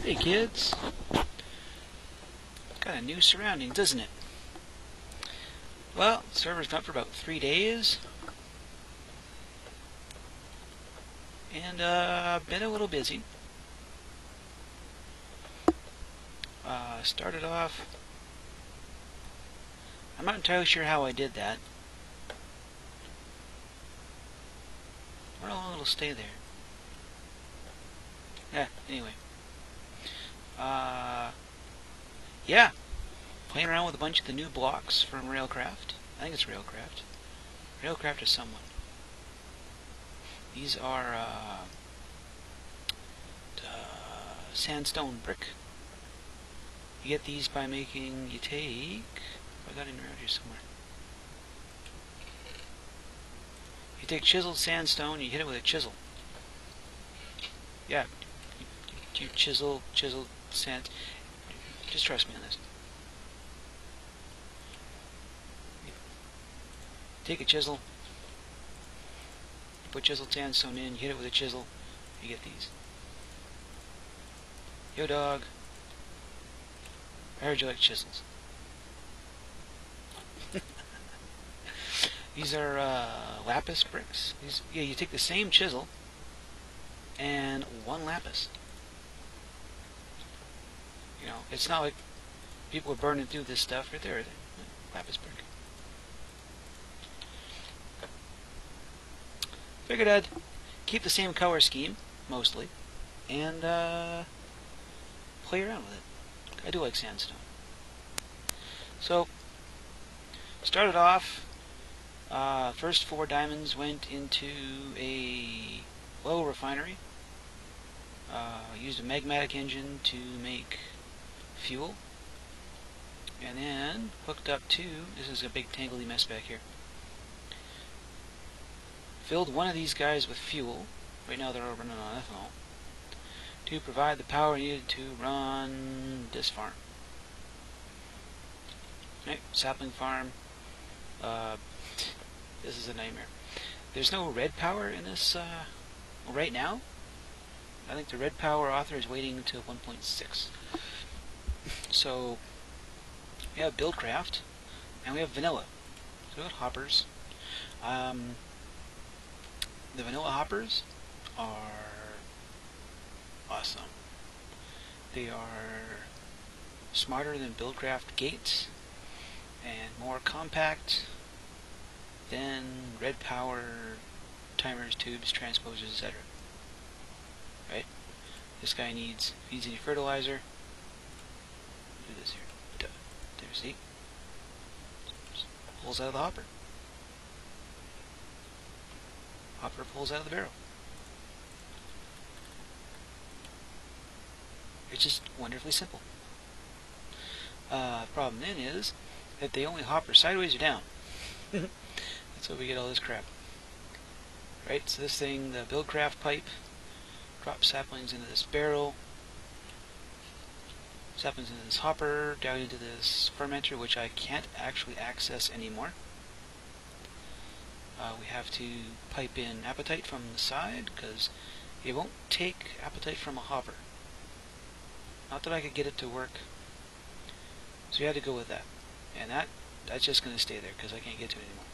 Hey kids, got a new surroundings, isn't it? Well, the server's been up for about 3 days, and been a little busy. Started off, I'm not entirely sure how I did that. I wonder how long it'll stay there. Yeah, anyway. Yeah, playing around with a bunch of the new blocks from Railcraft. I think it's Railcraft. Railcraft is someone. These are sandstone brick. You get these by making, you take, I got it around here somewhere. You take chiseled sandstone, you hit it with a chisel. Yeah, you chisel sand. Just trust me on this. Take a chisel, you put chiseled sandstone in, you hit it with a chisel, you get these. Yo dog, I heard you like chisels. These are lapis bricks. Yeah, you take the same chisel and one lapis. You know, it's not like people are burning through this stuff right there. Lapis brick. Figured I'd keep the same color scheme, mostly, and play around with it. I do like sandstone. So, started off, first 4 diamonds went into a oil refinery. Used a magmatic engine to make fuel, and then hooked up to, this is a big tangly mess back here, filled one of these guys with fuel. Right now they're all running on ethanol to provide the power needed to run this farm. Right, sapling farm. This is a nightmare. There's no red power in this right now. I think the red power author is waiting until 1.6. So we have Buildcraft and we have vanilla. So we have hoppers. The vanilla hoppers are awesome. They are smarter than Buildcraft gates and more compact than red power timers, tubes, transposers, etc. Right? This guy needs, feeds any fertilizer. Do this here. There, see? Just pulls out of the hopper. Hopper pulls out of the barrel. It's just wonderfully simple. The problem then is that they only hopper sideways or down. That's why we get all this crap. Right, so this thing, the Buildcraft pipe, drops saplings into this barrel, saplings into this hopper, down into this fermenter, which I can't actually access anymore. We have to pipe in apatite from the side, because it won't take apatite from a hopper. Not that I could get it to work. So we had to go with that. And that's just going to stay there, because I can't get to it anymore.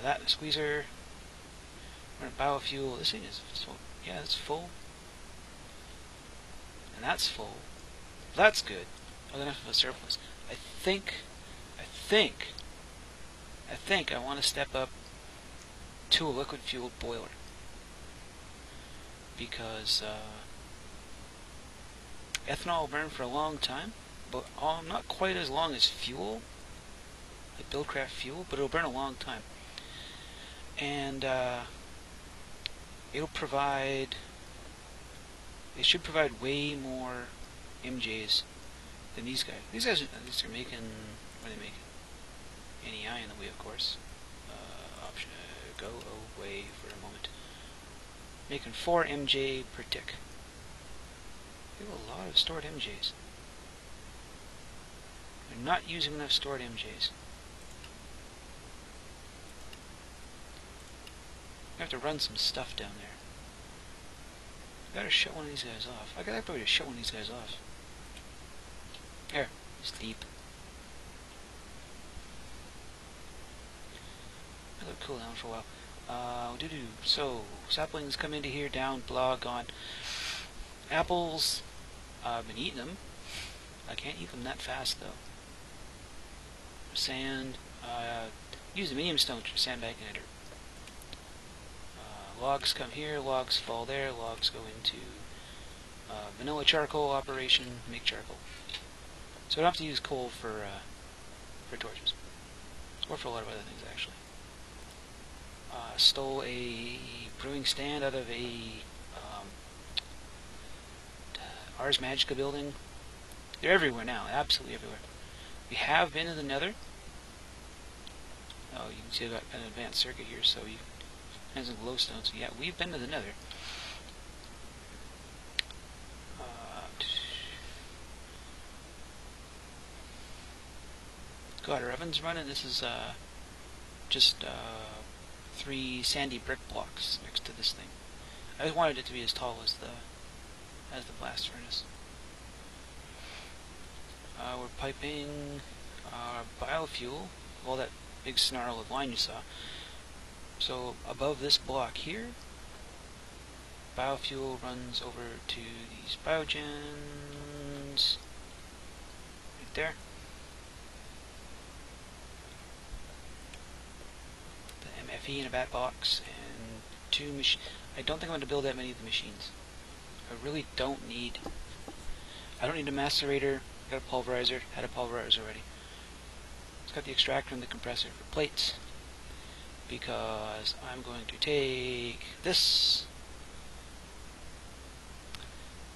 That, the squeezer, we're going to biofuel. This thing is, so, yeah, it's full. And that's full. That's good. Oh, enough of a surplus. I think I want to step up to a liquid fueled boiler, because ethanol will burn for a long time, but not quite as long as fuel, like Buildcraft fuel, but it'll burn a long time, and it should provide way more MJs than these guys. These guys are making, what are they making? NEI in the way, of course. Option, go away for a moment. Making 4 MJ per tick. We have a lot of stored MJs. We're not using enough stored MJs. We have to run some stuff down there. I gotta shut one of these guys off. I gotta probably shut one of these guys off. There, sleep. I'll cool down for a while. So, saplings come into here, down, blah, gone. Apples, I've been eating them. I can't eat them that fast, though. Sand, use the medium stone for sandbag ender. Logs come here, logs fall there, logs go into vanilla charcoal operation, make charcoal. So I don't have to use coal for torches. Or for a lot of other things, actually. Stole a brewing stand out of a Ars Magica building. They're everywhere now, absolutely everywhere. We have been to the Nether. Oh, you can see I've got an advanced circuit here, so you have some glowstone. So yeah, we've been to the Nether. Got our ovens running. This is just 3 sandy brick blocks next to this thing. I just wanted it to be as tall as the blast furnace. We're piping biofuel, all that big snarl of line you saw. So above this block here, biofuel runs over to these biogens right there. The MFE in a bat box and 2 machines. I don't think I'm going to build that many of the machines. I really don't need. I don't need a macerator. I got a pulverizer. Had a pulverizer already. It's got the extractor and the compressor for plates. Because I'm going to take this.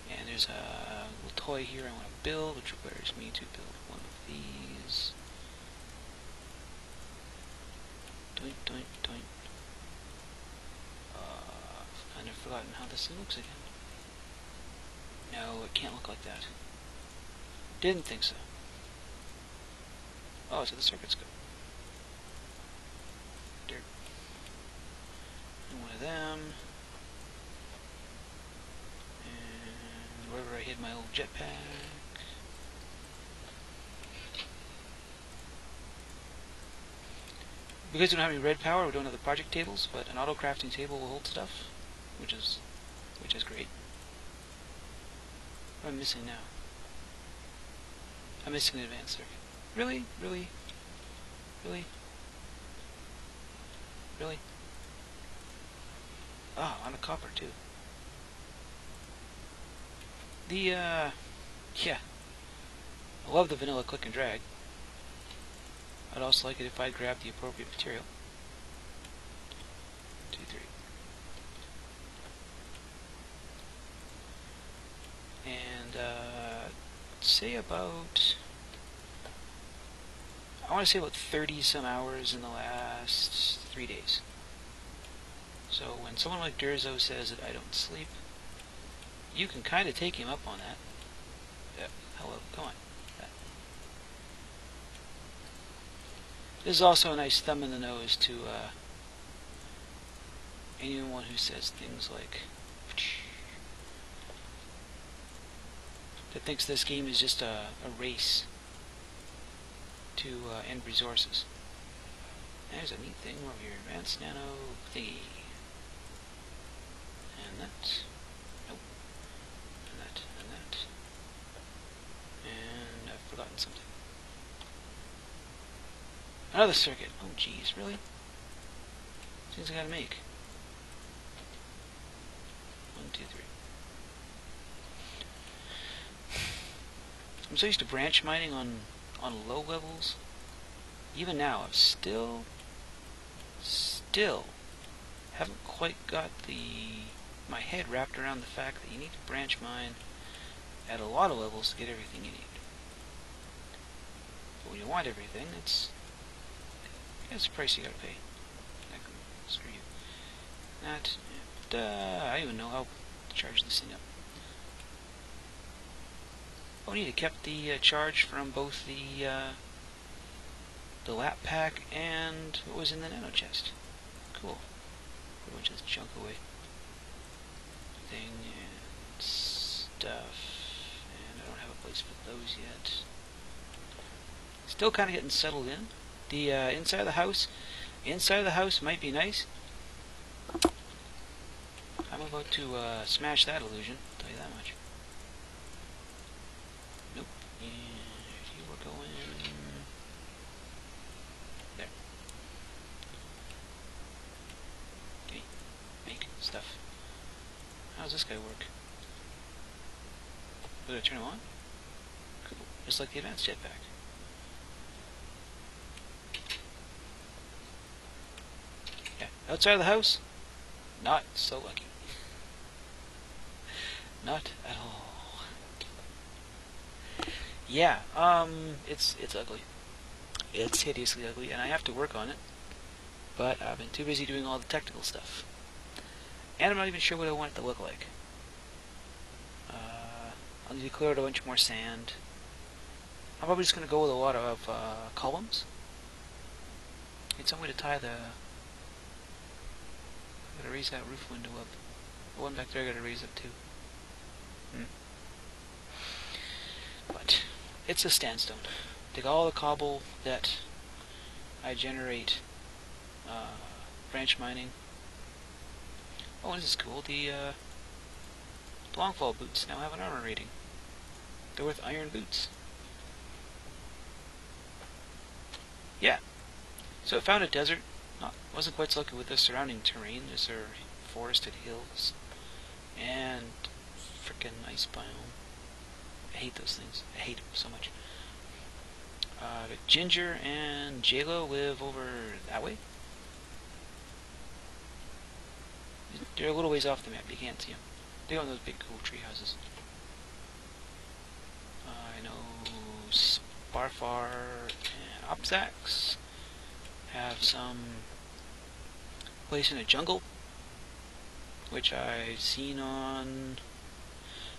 And there's a little toy here I want to build, which requires me to build one of these. Doink, doink, doink. I've kind of forgotten how this thing looks again. No, it can't look like that. Didn't think so. Oh, so the circuit's good. Dirt. And one of them. And wherever I hid my old jetpack. Because we don't have any red power, we don't have the project tables, but an auto crafting table will hold stuff, which is great. What am I missing now? I'm missing an advanced circuit. Really? Really? Really? Really? Oh, on a copper too. Yeah. I love the vanilla click and drag. I'd also like it if I'd grab the appropriate material. 2, 3. And, say about... I want to say about 30 some hours in the last 3 days. So when someone like Durzo says that I don't sleep, you can kind of take him up on that. Yeah, hello, come on. This is also a nice thumb in the nose to anyone who says things like that thinks this game is just a race to end resources. There's a neat thing over here, advanced nano thingy. And that. Nope. And that. And that. And I've forgotten something. Another circuit. Oh jeez, really? Things I gotta make. 1, 2, 3. I'm so used to branch mining on low levels. Even now, I've still haven't quite got my head wrapped around the fact that you need to branch mine at a lot of levels to get everything you need. But when you want everything, it's the price you gotta pay. Screw you. That. I don't even know how to charge this thing up. Oh, neat, it kept the charge from both the lap pack and what was in the nano chest. Cool. Put a bunch of this junk away. Thing. stuff, and I don't have a place for those yet. Still kind of getting settled in. The inside of the house might be nice. I'm about to smash that illusion, I'll tell you that much. Nope. And here we're going. There. Okay. Make stuff. How does this guy work? Did I turn him on? Cool. Just like the advanced jetpack. Yeah. Outside of the house, not so lucky. Not at all. Yeah, it's ugly. It's hideously ugly, and I have to work on it. But I've been too busy doing all the technical stuff. And I'm not even sure what I want it to look like. I'll need to clear out a bunch more sand. I'm probably just going to go with a lot of columns. Need some way to tie the... I gotta raise that roof window up. The one back there I gotta raise up too. But it's a sandstone. Take all the cobble that I generate branch mining. Oh, this is cool. The longfall boots now have an armor rating. They're with iron boots. Yeah. So I found a desert. Wasn't quite so lucky with the surrounding terrain. There's forested hills and frickin' ice biome. I hate those things. I hate them so much. Ginger and JLo live over that way. They're a little ways off the map. You can't see them. They own those big cool tree houses. I know Sparfar and Opsax have some place in a jungle, which I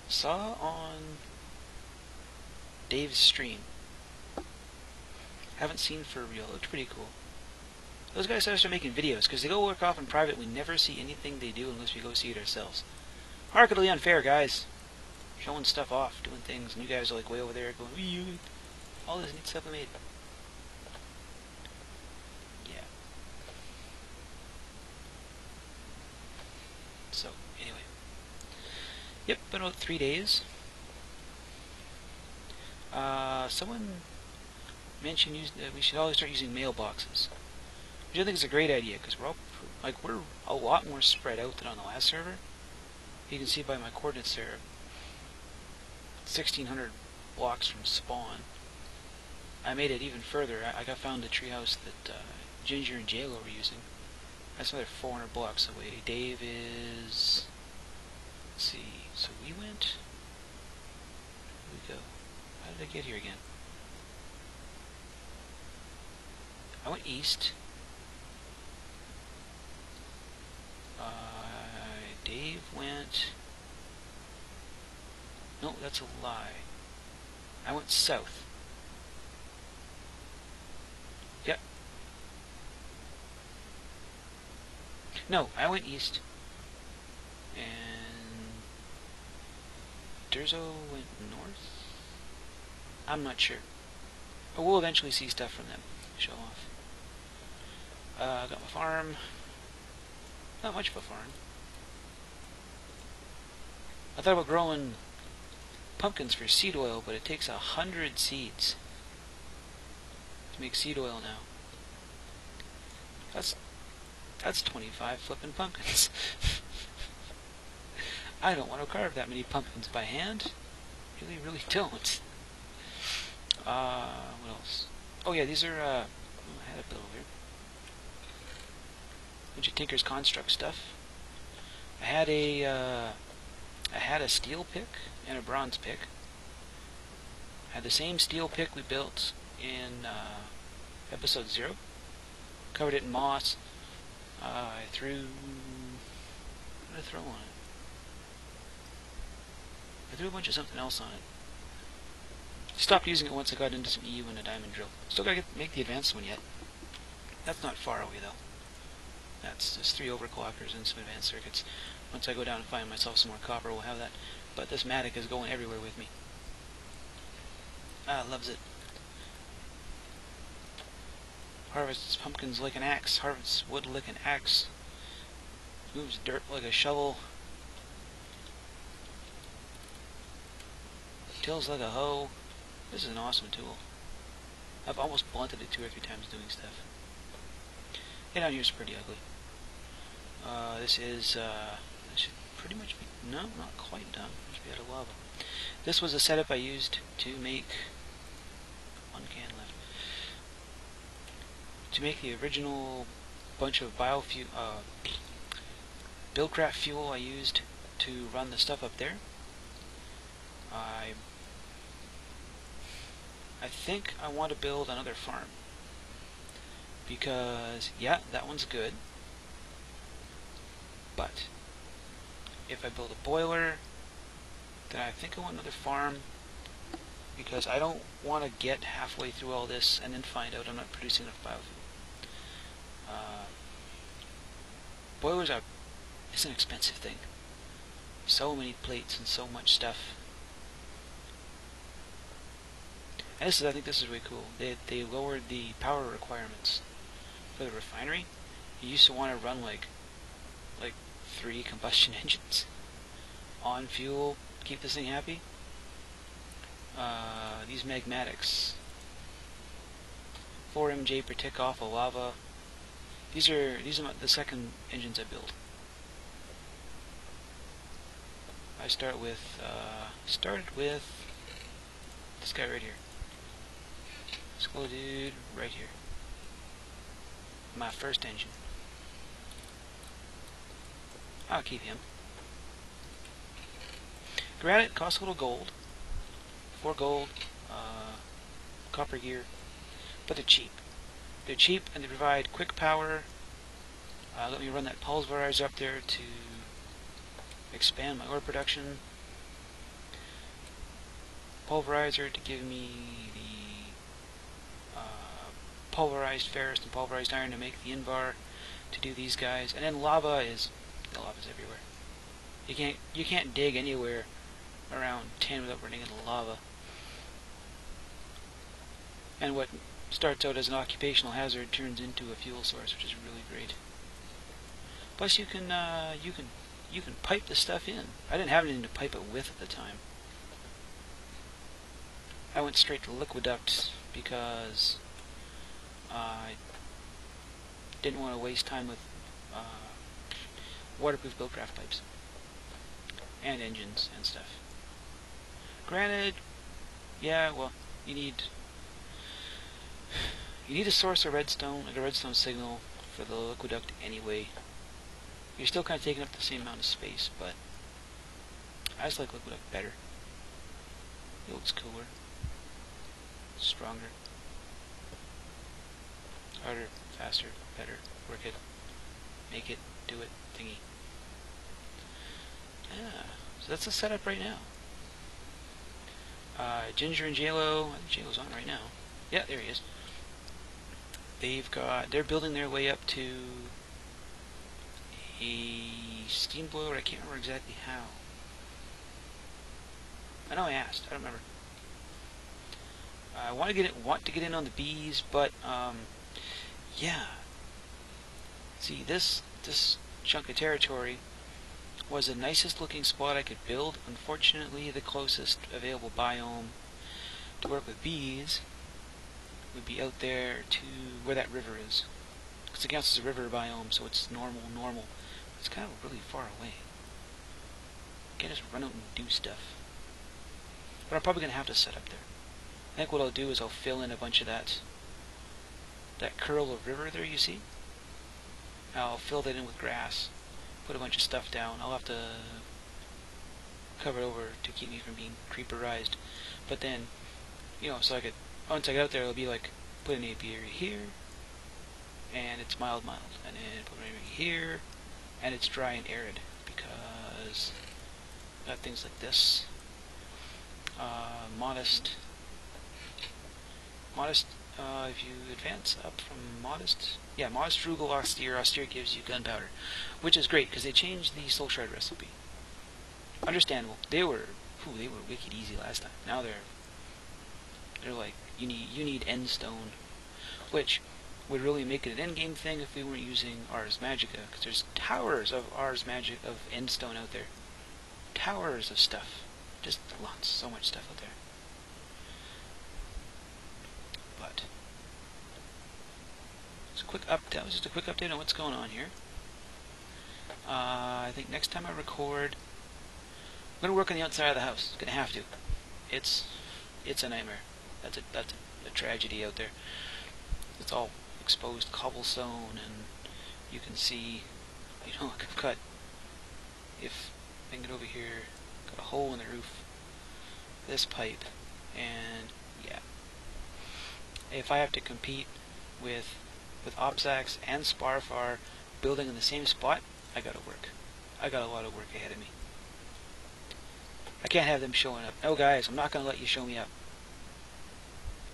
saw on Dave's stream. Haven't seen for real. It looked pretty cool. Those guys start making videos because they go work off in private. We never see anything they do unless we go see it ourselves. Markedly unfair, guys. Showing stuff off, doing things, and you guys are like way over there going, "Wee, all this neat stuff I made." Yeah. So anyway, yep, been about 3 days. Someone mentioned we should always start using mailboxes, which I think is a great idea because we're a lot more spread out than on the last server. You can see by my coordinates there, 1,600 blocks from spawn. I made it even further. I found the treehouse that Ginger and JLo were using. That's another 400 blocks away. Dave is... Let's see. So we went... Where did we go? How did I get here again? I went east. Dave went... No, that's a lie. I went south. Yep. No, I went east. And Durzo went north? I'm not sure. But we'll eventually see stuff from them. Show off. Got my farm. Not much of a farm. I thought about growing pumpkins for seed oil, but it takes 100 seeds to make seed oil now. That's 25 flippin' pumpkins. I don't want to carve that many pumpkins by hand. Really, really don't. What else? Oh yeah, these are, I had a bill here. Bunch of Tinker's Construct stuff. I had a steel pick and a bronze pick. I had the same steel pick we built in episode 0. Covered it in moss. I threw... What did I throw on it? I threw a bunch of something else on it. Stopped using it once I got into some EU and a diamond drill. Still gotta make the advanced one yet. That's not far away though. That's just 3 overclockers and some advanced circuits. Once I go down and find myself some more copper, we'll have that. but this mattock is going everywhere with me. Loves it. Harvests pumpkins like an axe. Harvests wood like an axe. Moves dirt like a shovel. Tills like a hoe. This is an awesome tool. I've almost blunted it 2 or 3 times doing stuff. And down here's pretty ugly. This should pretty much be, no, not quite done. It should be out of lava. This was a setup I used to make, 1 can left, to make the original bunch of Buildcraft fuel I used to run the stuff up there. I think I want to build another farm. Because, yeah, that one's good. But, if I build a boiler, then I think I want another farm. Because I don't want to get halfway through all this and then find out I'm not producing enough biofuel. Boilers it's an expensive thing. So many plates and so much stuff. And I think this is really cool. They lowered the power requirements for the refinery. You used to want to run like 3 combustion engines on fuel, keep this thing happy. These magmatics, 4 MJ per tick off of lava. These are the second engines I build. I started with this guy right here. This little dude right here. My first engine. I'll keep him. Granite costs a little gold. 4 gold, copper gear, but they're cheap. They're cheap and they provide quick power. Let me run that pulverizer up there to expand my ore production. Pulverizer to give me the pulverized ferrous and pulverized iron to make the invar to do these guys. And then lava's everywhere. You can't dig anywhere around 10 without running into lava. And what starts out as an occupational hazard turns into a fuel source, which is really great. Plus you can pipe the stuff in. I didn't have anything to pipe it with at the time. I went straight to liquiduct because I didn't want to waste time with waterproof Buildcraft pipes and engines and stuff. Granted, yeah, well, you need a source of redstone, like a redstone signal for the liquiduct anyway. You're still kind of taking up the same amount of space, but I just like liquiduct better. It looks cooler, stronger, harder, faster, better, work it, make it, do it, thingy. Yeah, so that's the setup right now. Ginger and JLo, I think JLo's on right now. Yeah, there he is. They're building their way up to a steam blower. I can't remember exactly how. I know I asked. I don't remember. I want to get in on the bees, but yeah. See, this chunk of territory was the nicest looking spot I could build. Unfortunately, the closest available biome to work with bees would be out there to where that river is. Because it counts as a river biome, so it's normal. It's kind of really far away. I can't just run out and do stuff. But I'm probably going to have to set up there. I think what I'll do is I'll fill in a bunch of that curl of river there you see. I'll fill that in with grass, put a bunch of stuff down. I'll have to cover it over to keep me from being creeperized. But then, so I could, once I get out there, it'll be like, put an apiary here, and it's mild, and then put an apiary here, and it's dry and arid, because I got things like this. Modest, if you advance up from modest, frugal, austere gives you gunpowder, which is great, because they changed the soul shard recipe. understandable. They were wicked easy last time. Now they're like you need end stone, which would really make it an end game thing if we weren't using Ars Magica, because there's towers of Ars Magic of end stone out there. Towers of stuff. Just lots, so much stuff out there. But that was just a quick update on what's going on here. I think next time I record, I'm gonna work on the outside of the house. Gonna have to. It's a nightmare. That's a tragedy out there. It's all exposed cobblestone, and you can see, I've got, if I can get over here, got a hole in the roof, this pipe, and yeah. If I have to compete with Opsax and Sparfar building in the same spot, I gotta work. I got a lot of work ahead of me. I can't have them showing up. No, guys, I'm not gonna let you show me up.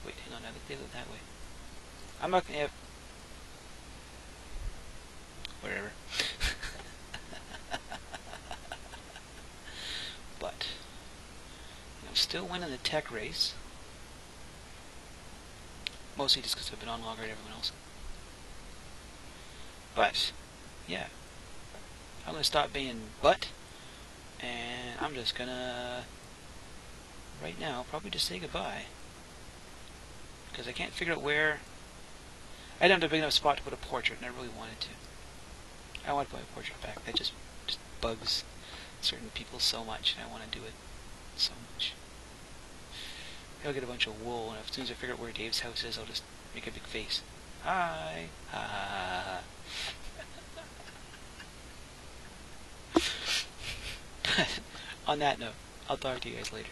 Wait, hang on, I think they live that way. I'm not gonna have... Whatever. But I'm still winning the tech race. Mostly just because I've been on longer than everyone else. But, yeah. I'm going to stop being butt. And I'm just going to, right now, probably just say goodbye. Because I can't figure out where... I didn't have a big enough spot to put a portrait, and I really wanted to. I want to put my portrait back. That just bugs certain people so much, and I want to do it so much. I'll get a bunch of wool, and as soon as I figure out where Dave's house is, I'll just make a big face. Hi! Ha! On that note, I'll talk to you guys later.